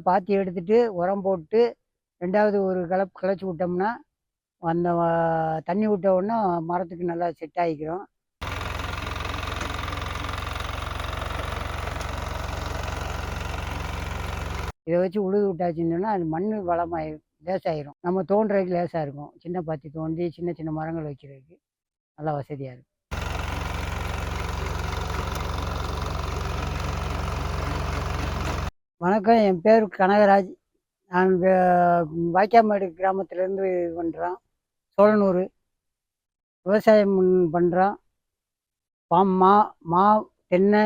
பாத்தி எடுத்துட்டு உரம் போட்டு 2வது ஒரு கிளச்சி விட்டோம்னா அந்த தண்ணி விட்ட உடனே மரத்துக்கு நல்லா செட் ஆகிக்கிறோம். இதை வச்சு உழுது விட்டாச்சுன்னு சொன்னால் அது மண் வளமாயி லேசாயிரும். நம்ம தோண்டுறதுக்கு லேசாக இருக்கும். சின்ன பாத்தி தோண்டி சின்ன சின்ன மரங்கள் வைக்கிறதுக்கு நல்லா வசதியாக இருக்கும். வணக்கம், என் பேர் கனகராஜ். நான் வாய்க்காமேடு கிராமத்திலேருந்து இது பண்ணுறோம். சோழனூர் விவசாயம் பண்ணுறோம். மா மா தென்னை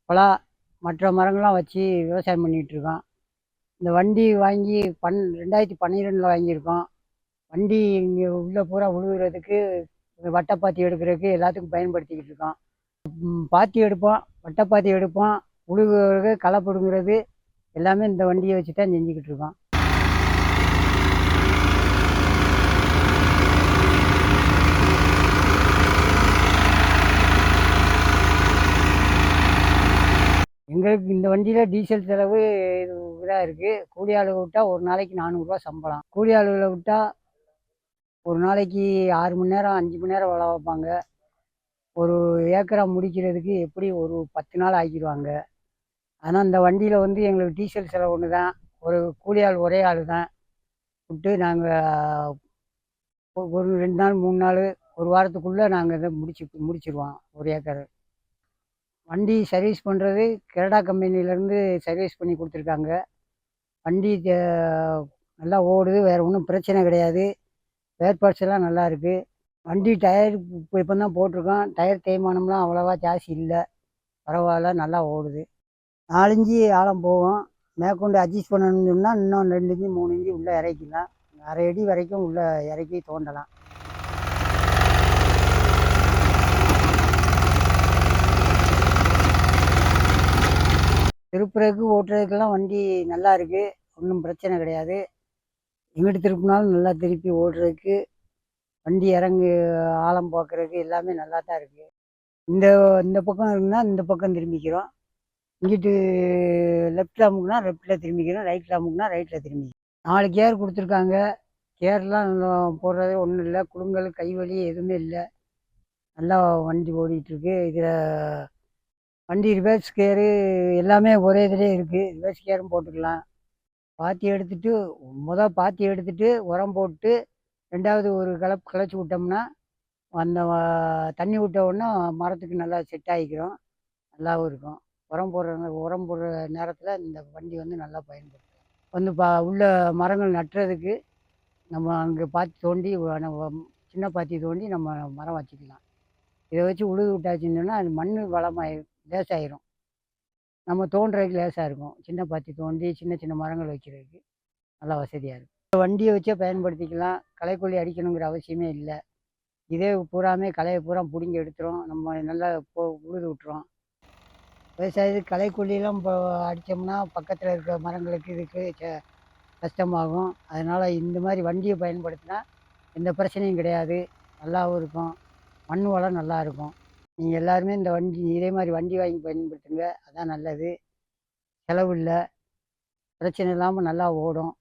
பலா மற்ற மரங்கள்லாம் வச்சு விவசாயம் பண்ணிகிட்ருக்கோம். இந்த வண்டி வாங்கி 2012 வாங்கியிருக்கோம். வண்டி இங்கே உள்ள பூரா உழுகுறதுக்கு, வட்டைப்பாத்தி எடுக்கிறதுக்கு எல்லாத்துக்கும் பயன்படுத்திக்கிட்டு இருக்கோம். பாத்தி எடுப்போம், வட்டைப்பாத்தி எடுப்போம், உழுகுறது, களை பிடுங்குறது எல்லாமே இந்த வண்டியை வச்சு தான் செஞ்சுக்கிட்டு இருக்கோம். எங்களுக்கு இந்த வண்டியில் டீசல் செலவு இதாக இருக்குது. கூலி ஆளு விட்டால் ஒரு நாளைக்கு 400 சம்பளம். கூலி ஆளுகளை விட்டால் ஒரு நாளைக்கு 6 மணி நேரம் 5 மணி நேரம் வேலை வைப்பாங்க. ஒரு ஏக்கரா முடிக்கிறதுக்கு எப்படி ஒரு 10 நாள் ஆக்கிடுவாங்க. ஆனால் இந்த வண்டியில் எங்களுக்கு டீசல் செலவு ஒன்று தான். ஒரு கூலி ஆள் ஒரே ஆள் தான் விட்டு நாங்கள் ஒரு 2 நாள் 3 நாள் ஒரு வாரத்துக்குள்ளே நாங்கள் இதை முடிச்சிடுவோம் ஒரு ஏக்கர். வண்டி சர்வீஸ் பண்ணுறது கெரடா கம்பெனிலேருந்து சர்வீஸ் பண்ணி கொடுத்துருக்காங்க. வண்டி நல்லா ஓடுது, வேறு ஒன்றும் பிரச்சனை கிடையாது. ஸ்பேர் பார்ட்ஸ் எல்லாம் நல்லா இருக்குது. வண்டி டயர் இப்போ தான் போட்டிருக்கோம். டயர் தேய்மானம்லாம் அவ்வளோவா ஜாஸ்தி இல்லை, பரவாயில்ல, நல்லா ஓடுது. 4 இன்ச்சு ஆழம் போகும். மேற்கொண்டு அட்ஜஸ்ட் பண்ணணும்னு சொன்னால் இன்னும் 2 இன்ச்சு 3 இன்ச்சு உள்ளே இறக்கிக்கலாம். 1/2 அடி வரைக்கும் உள்ளே இறக்கி தோண்டலாம். திருப்புறதுக்கு ஓட்டுறதுக்கெல்லாம் வண்டி நல்லா இருக்குது, ஒன்றும் பிரச்சனை கிடையாது. எங்கிட்டு திருப்பினாலும் நல்லா திருப்பி ஓடுறதுக்கு, வண்டி இறங்கு ஆழம் போக்குறதுக்கு எல்லாமே நல்லா தான் இருக்குது. இந்த இந்த பக்கம் இருக்குன்னா இந்த பக்கம் திரும்பிக்கிறோம். இங்கிட்டு லெஃப்டில் அமுக்குனா லெஃப்டில் திரும்பிக்கிறோம், ரைட்டில் அமுக்குனா ரைட்டில் திரும்பிக்கிறோம். 4 கேர் கொடுத்துருக்காங்க. கேர்லாம் போடுறதே ஒன்றும் இல்லை, குலுங்கல் கைவலி எதுவுமே இல்லை. நல்லா வண்டி ஓடிட்டுருக்கு. இதில் வண்டி ரிவர்ஸ் கேரு எல்லாமே ஒரே இதிலே இருக்குது. ரிவர்ஸ் கேரும் போட்டுக்கலாம். பாத்தி எடுத்துட்டு உரம் போட்டு 2வது ஒரு கிளச்சி விட்டோம்னா அந்த தண்ணி விட்ட உடனே மரத்துக்கு நல்லா செட் ஆகிக்கிறோம். நல்லாவும் இருக்கும். உரம் போடுற நேரத்தில் இந்த வண்டி நல்லா பயன்படுத்தும். உள்ள மரங்கள் நட்டுறதுக்கு நம்ம அங்கே பாத்தி தோண்டி சின்ன பாத்தி தோண்டி நம்ம மரம் வச்சுக்கலாம். இதை வச்சு உழுது விட்டாச்சுன்னு சொன்னால் அது மண் வளமாயி லேசாயிரும். நம்ம தோண்டுறதுக்கு லேசாக இருக்கும். சின்ன பாத்தி தோண்டி சின்ன சின்ன மரங்கள் வைக்கிறதுக்கு நல்லா வசதியாக இருக்கும். இந்த வண்டியை வச்சே பயன்படுத்திக்கலாம். களைக்கொல்லி அடிக்கணுங்கிற அவசியமே இல்லை. இதே பூராமே களையை பூரா பிடுங்கி எடுத்துரும். நம்ம நல்லா உழுது விட்டுரும். விவசாயத்துக்கு களைக்கொல்லியெல்லாம் இப்போ அடித்தோம்னா பக்கத்தில் இருக்கிற மரங்களுக்கு இதுக்கு கஷ்டமாகும். அதனால் இந்த மாதிரி வண்டியை பயன்படுத்தினா எந்த பிரச்சனையும் கிடையாது, நல்லாவும் இருக்கும். மண் வளம் நல்லா இருக்கும். நீங்கள் எல்லாருமே இதே மாதிரி வண்டி வாங்கி பயன்படுத்துங்க. அதான் நல்லது. செலவு இல்லை, பிரச்சனை இல்லாமல் நல்லா ஓடும்.